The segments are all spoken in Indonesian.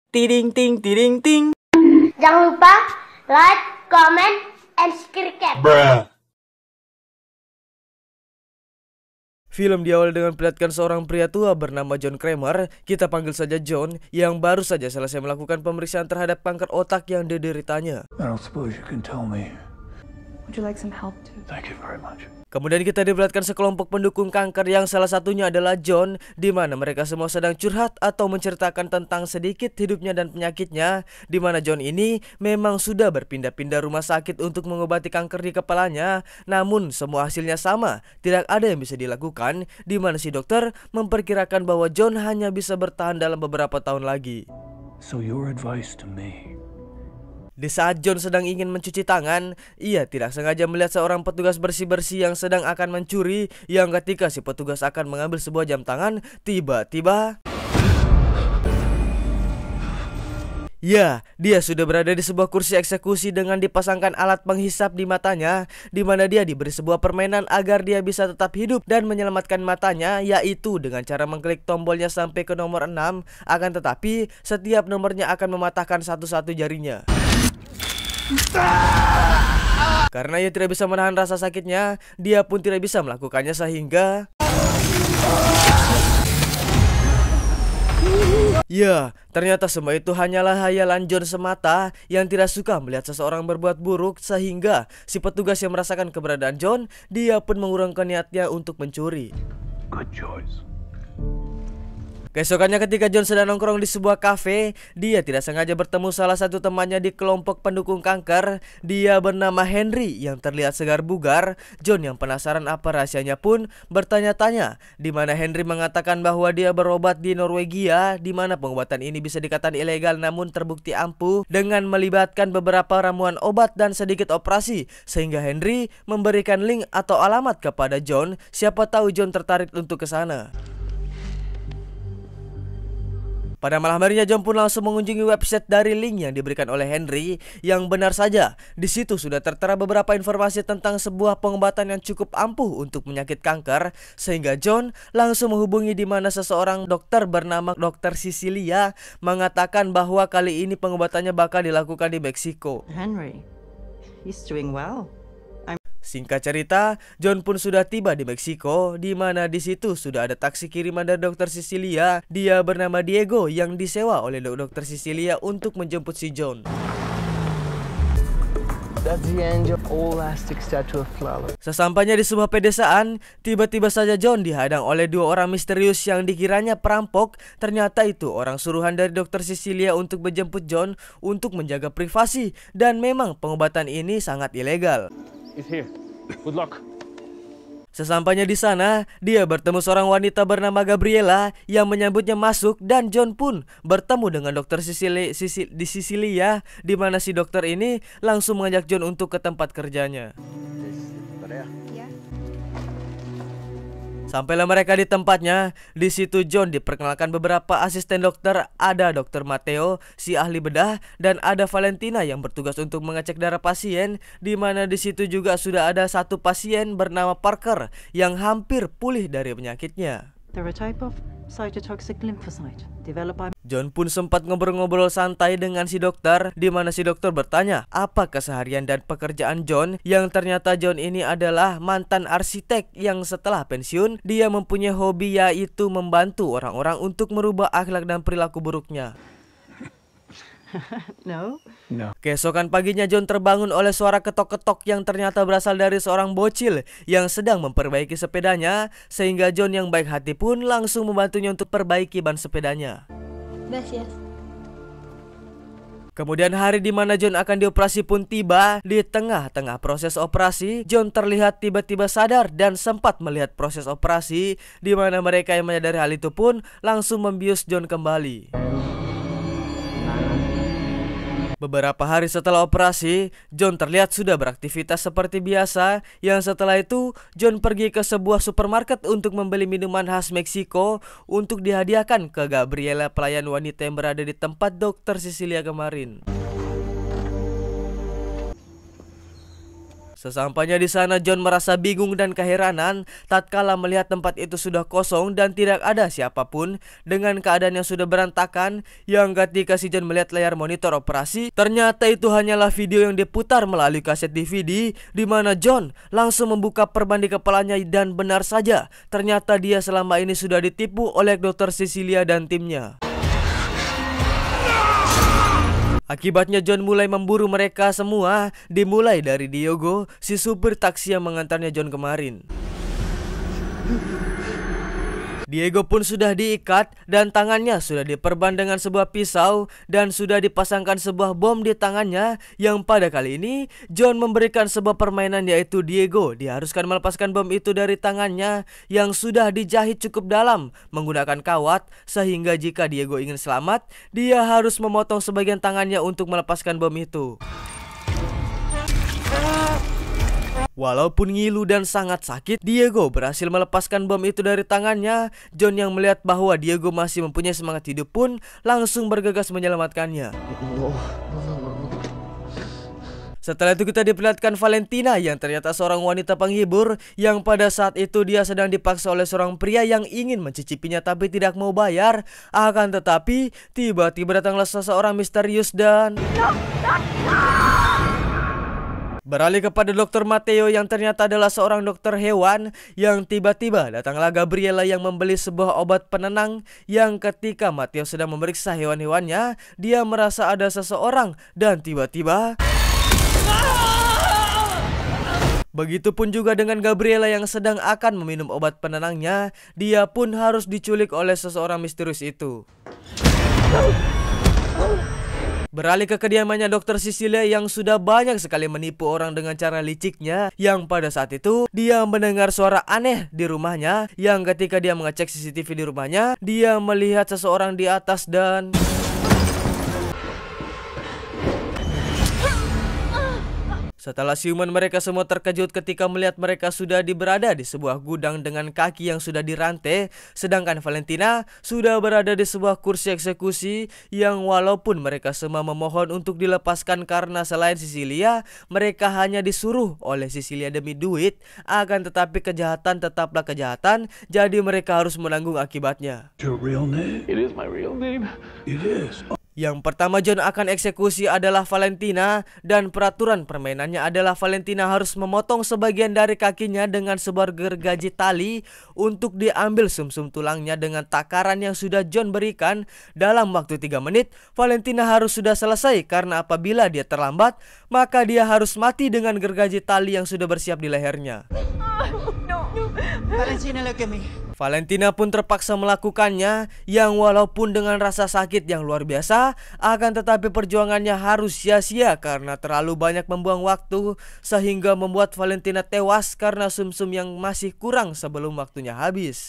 Tiding ting tiding ting. Jangan lupa like, comment, and subscribe. Film diawali dengan perlihatkan seorang pria tua bernama John Kramer, kita panggil saja John, yang baru saja selesai melakukan pemeriksaan terhadap kanker otak yang dideritanya. I don't suppose you can tell me. Would you like some help too? Thank you very much. Kemudian kita diperlihatkan sekelompok pendukung kanker yang salah satunya adalah John, di mana mereka semua sedang curhat atau menceritakan tentang sedikit hidupnya dan penyakitnya, di mana John ini memang sudah berpindah-pindah rumah sakit untuk mengobati kanker di kepalanya, namun semua hasilnya sama, tidak ada yang bisa dilakukan, di mana si dokter memperkirakan bahwa John hanya bisa bertahan dalam beberapa tahun lagi. So your advice to me? Di saat John sedang ingin mencuci tangan, ia tidak sengaja melihat seorang petugas bersih-bersih yang sedang akan mencuri, yang ketika si petugas akan mengambil sebuah jam tangan, tiba-tiba ya, dia sudah berada di sebuah kursi eksekusi dengan dipasangkan alat penghisap di matanya, di mana dia diberi sebuah permainan agar dia bisa tetap hidup dan menyelamatkan matanya, yaitu dengan cara mengklik tombolnya sampai ke nomor 6, akan tetapi setiap nomornya akan mematahkan satu-satu jarinya. Karena ia tidak bisa menahan rasa sakitnya, dia pun tidak bisa melakukannya sehingga ya, ternyata semua itu hanyalah hayalan John semata yang tidak suka melihat seseorang berbuat buruk, sehingga si petugas yang merasakan keberadaan John, dia pun mengurungkan niatnya untuk mencuri. Good choice. Keesokannya ketika John sedang nongkrong di sebuah kafe, dia tidak sengaja bertemu salah satu temannya di kelompok pendukung kanker. Dia bernama Henry yang terlihat segar bugar. John yang penasaran apa rahasianya pun bertanya-tanya, di mana Henry mengatakan bahwa dia berobat di Norwegia, di mana pengobatan ini bisa dikatakan ilegal namun terbukti ampuh dengan melibatkan beberapa ramuan obat dan sedikit operasi, sehingga Henry memberikan link atau alamat kepada John. Siapa tahu John tertarik untuk ke sana. Pada malam harinya John pun langsung mengunjungi website dari link yang diberikan oleh Henry, yang benar saja di situ sudah tertera beberapa informasi tentang sebuah pengobatan yang cukup ampuh untuk penyakit kanker, sehingga John langsung menghubungi, di mana seseorang dokter bernama Dr. Cecilia mengatakan bahwa kali ini pengobatannya bakal dilakukan di Meksiko. Henry, he's doing well. Singkat cerita, John pun sudah tiba di Meksiko, di mana di situ sudah ada taksi kiriman dari Dr. Cecilia. Dia bernama Diego yang disewa oleh Dr. Cecilia untuk menjemput si John. Sesampainya di sebuah pedesaan, tiba-tiba saja John dihadang oleh dua orang misterius yang dikiranya perampok. Ternyata itu orang suruhan dari Dr. Cecilia untuk menjemput John untuk menjaga privasi, dan memang pengobatan ini sangat ilegal. Good luck. Sesampainya di sana, dia bertemu seorang wanita bernama Gabriela yang menyambutnya masuk, dan John pun bertemu dengan Dr. Cecilia, di mana si dokter ini langsung mengajak John untuk ke tempat kerjanya. Sampailah mereka di tempatnya. Di situ John diperkenalkan beberapa asisten dokter. Ada Dr. Matteo, si ahli bedah, dan ada Valentina yang bertugas untuk mengecek darah pasien. Di mana di situ juga sudah ada satu pasien bernama Parker yang hampir pulih dari penyakitnya. They're a type of cytotoxic lymphocyte developed by... John pun sempat ngobrol-ngobrol santai dengan si dokter, di mana si dokter bertanya apa keseharian dan pekerjaan John, yang ternyata John ini adalah mantan arsitek yang setelah pensiun dia mempunyai hobi, yaitu membantu orang-orang untuk merubah akhlak dan perilaku buruknya. No. Keesokan paginya John terbangun oleh suara ketok-ketok yang ternyata berasal dari seorang bocil yang sedang memperbaiki sepedanya, sehingga John yang baik hati pun langsung membantunya untuk perbaiki ban sepedanya. Gracias. Kemudian hari di mana John akan dioperasi pun tiba. Di tengah-tengah proses operasi, John terlihat tiba-tiba sadar dan sempat melihat proses operasi, di mana mereka yang menyadari hal itu pun langsung membius John kembali. Beberapa hari setelah operasi, John terlihat sudah beraktivitas seperti biasa. Yang setelah itu, John pergi ke sebuah supermarket untuk membeli minuman khas Meksiko untuk dihadiahkan ke Gabriela, pelayan wanita yang berada di tempat Dr. Cecilia kemarin. Sesampainya di sana, John merasa bingung dan keheranan tatkala melihat tempat itu sudah kosong dan tidak ada siapapun dengan keadaan yang sudah berantakan. Yang ketika si John melihat layar monitor operasi, ternyata itu hanyalah video yang diputar melalui kaset DVD, di mana John langsung membuka perban di kepalanya dan benar saja, ternyata dia selama ini sudah ditipu oleh Dr. Cecilia dan timnya. Akibatnya John mulai memburu mereka semua, dimulai dari Diego, si supir taksi yang mengantarnya John kemarin. Diego pun sudah diikat dan tangannya sudah diperban dengan sebuah pisau dan sudah dipasangkan sebuah bom di tangannya, yang pada kali ini John memberikan sebuah permainan, yaitu Diego diharuskan melepaskan bom itu dari tangannya yang sudah dijahit cukup dalam menggunakan kawat, sehingga jika Diego ingin selamat, dia harus memotong sebagian tangannya untuk melepaskan bom itu. Walaupun ngilu dan sangat sakit, Diego berhasil melepaskan bom itu dari tangannya. John yang melihat bahwa Diego masih mempunyai semangat hidup pun langsung bergegas menyelamatkannya. Setelah itu kita diperlihatkan Valentina yang ternyata seorang wanita penghibur, yang pada saat itu dia sedang dipaksa oleh seorang pria yang ingin mencicipinya tapi tidak mau bayar. Akan tetapi tiba-tiba datanglah seseorang misterius dan beralih kepada Dr. Matteo yang ternyata adalah seorang dokter hewan, yang tiba-tiba datanglah Gabriela yang membeli sebuah obat penenang, yang ketika Matteo sedang memeriksa hewan-hewannya, dia merasa ada seseorang dan tiba-tiba begitupun juga dengan Gabriela yang sedang akan meminum obat penenangnya, dia pun harus diculik oleh seseorang misterius itu. Beralih ke kediamannya Dr. Cecilia yang sudah banyak sekali menipu orang dengan cara liciknya, yang pada saat itu dia mendengar suara aneh di rumahnya, yang ketika dia mengecek CCTV di rumahnya, dia melihat seseorang di atas dan setelah siuman, mereka semua terkejut ketika melihat mereka sudah berada di sebuah gudang dengan kaki yang sudah dirantai, sedangkan Valentina sudah berada di sebuah kursi eksekusi, yang walaupun mereka semua memohon untuk dilepaskan karena selain Cecilia, mereka hanya disuruh oleh Cecilia demi duit, akan tetapi kejahatan tetaplah kejahatan, jadi mereka harus menanggung akibatnya. Your real name? It is my real name. It is. Yang pertama John akan eksekusi adalah Valentina, dan peraturan permainannya adalah Valentina harus memotong sebagian dari kakinya dengan sebuah gergaji tali untuk diambil sumsum tulangnya dengan takaran yang sudah John berikan. Dalam waktu 3 menit Valentina harus sudah selesai, karena apabila dia terlambat maka dia harus mati dengan gergaji tali yang sudah bersiap di lehernya. Valentina pun terpaksa melakukannya, yang walaupun dengan rasa sakit yang luar biasa, akan tetapi perjuangannya harus sia-sia karena terlalu banyak membuang waktu, sehingga membuat Valentina tewas karena sumsum yang masih kurang sebelum waktunya habis.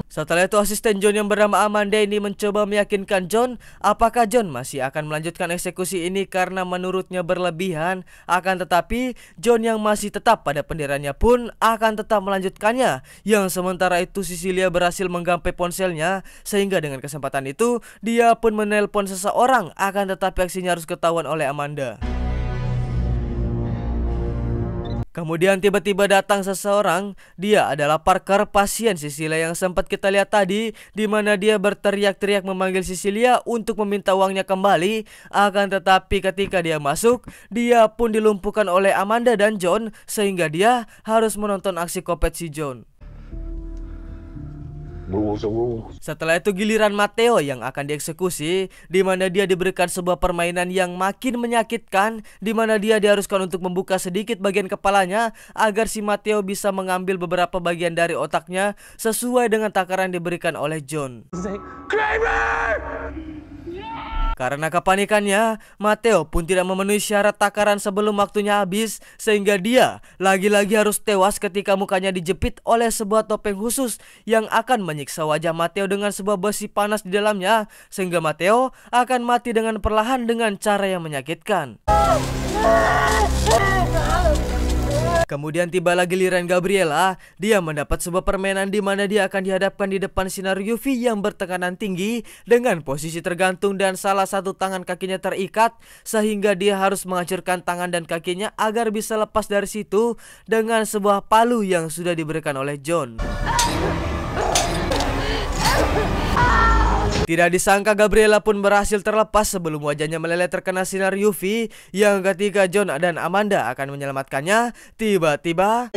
Setelah itu asisten John yang bernama Amanda ini mencoba meyakinkan John apakah John masih akan melanjutkan eksekusi ini karena menurutnya berlebihan. Akan tetapi John yang masih tetap pada pendiriannya pun akan tetap melanjutkannya, yang sementara itu Cecilia berhasil menggapai ponselnya, sehingga dengan kesempatan itu dia pun menelpon seseorang, akan tetapi aksinya harus ketahuan oleh Amanda. Kemudian tiba-tiba datang seseorang. Dia adalah Parker, pasien Cecilia yang sempat kita lihat tadi, di mana dia berteriak-teriak memanggil Cecilia untuk meminta uangnya kembali. Akan tetapi ketika dia masuk, dia pun dilumpuhkan oleh Amanda dan John, sehingga dia harus menonton aksi kopet si John. Setelah itu giliran Matteo yang akan dieksekusi, di mana dia diberikan sebuah permainan yang makin menyakitkan, di mana dia diharuskan untuk membuka sedikit bagian kepalanya agar si Matteo bisa mengambil beberapa bagian dari otaknya sesuai dengan takaran diberikan oleh John. Karena kepanikannya, Matteo pun tidak memenuhi syarat takaran sebelum waktunya habis, sehingga dia lagi-lagi harus tewas ketika mukanya dijepit oleh sebuah topeng khusus yang akan menyiksa wajah Matteo dengan sebuah besi panas di dalamnya, sehingga Matteo akan mati dengan perlahan dengan cara yang menyakitkan. Kemudian tibalah giliran Gabriela. Dia mendapat sebuah permainan di mana dia akan dihadapkan di depan sinar UV yang bertekanan tinggi dengan posisi tergantung dan salah satu tangan kakinya terikat, sehingga dia harus menghancurkan tangan dan kakinya agar bisa lepas dari situ dengan sebuah palu yang sudah diberikan oleh John. Tidak disangka Gabriela pun berhasil terlepas sebelum wajahnya meleleh terkena sinar UV yang ketika John dan Amanda akan menyelamatkannya, tiba-tiba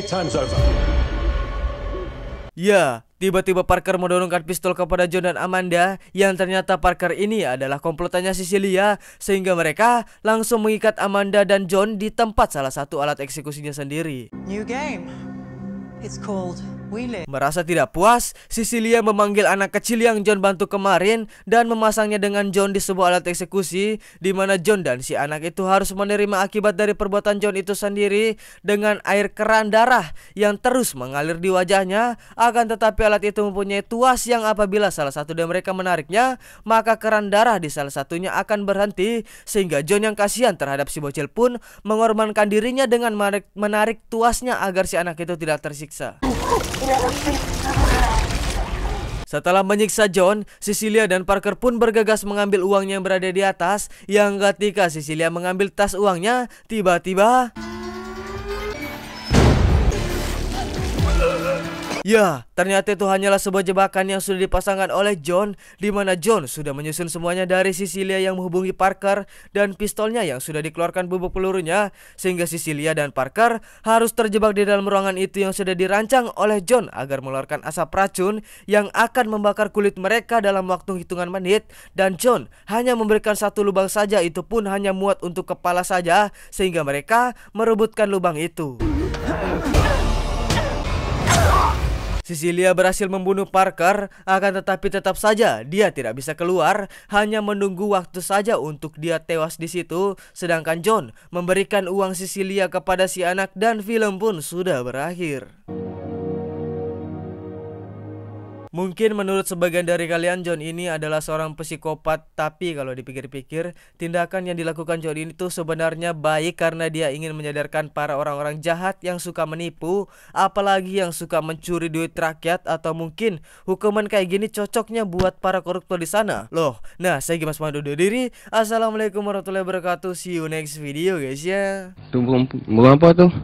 tiba-tiba Parker mendorongkan pistol kepada John dan Amanda yang ternyata Parker ini adalah komplotannya Cecilia, sehingga mereka langsung mengikat Amanda dan John di tempat salah satu alat eksekusinya sendiri. New game. It's called We Live. Merasa tidak puas, Cecilia memanggil anak kecil yang John bantu kemarin dan memasangnya dengan John di sebuah alat eksekusi, di mana John dan si anak itu harus menerima akibat dari perbuatan John itu sendiri dengan air keran darah yang terus mengalir di wajahnya. Akan tetapi alat itu mempunyai tuas yang apabila salah satu dari mereka menariknya, maka keran darah di salah satunya akan berhenti, sehingga John yang kasihan terhadap si bocil pun mengorbankan dirinya dengan menarik tuasnya agar si anak itu tidak tersiksa. Setelah menyiksa John, Cecilia dan Parker pun bergegas mengambil uangnya yang berada di atas. Yang ketika Cecilia mengambil tas uangnya, tiba-tiba ternyata itu hanyalah sebuah jebakan yang sudah dipasangkan oleh John, di mana John sudah menyusun semuanya dari Cecilia yang menghubungi Parker dan pistolnya yang sudah dikeluarkan bubuk pelurunya, sehingga Cecilia dan Parker harus terjebak di dalam ruangan itu yang sudah dirancang oleh John agar mengeluarkan asap racun yang akan membakar kulit mereka dalam waktu hitungan menit, dan John hanya memberikan satu lubang saja, itu pun hanya muat untuk kepala saja, sehingga mereka merebutkan lubang itu. Cecilia berhasil membunuh Parker, akan tetapi tetap saja dia tidak bisa keluar, hanya menunggu waktu saja untuk dia tewas di situ. Sedangkan John memberikan uang Cecilia kepada si anak dan film pun sudah berakhir. Mungkin menurut sebagian dari kalian John ini adalah seorang psikopat, tapi kalau dipikir-pikir tindakan yang dilakukan John ini tuh sebenarnya baik karena dia ingin menyadarkan para orang-orang jahat yang suka menipu, apalagi yang suka mencuri duit rakyat, atau mungkin hukuman kayak gini cocoknya buat para koruptor di sana. Loh, nah saya Gimas Pandu undur diri. Assalamualaikum warahmatullahi wabarakatuh. See you next video guys ya. Tuh bom apa tuh?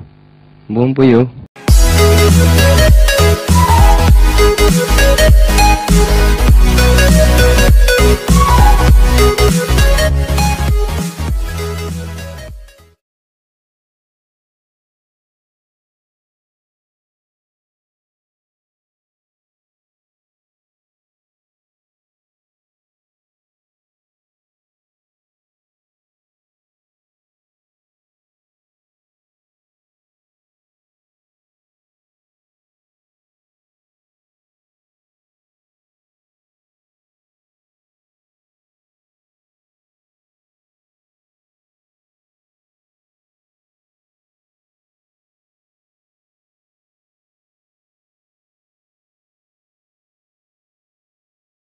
Bom puyuh.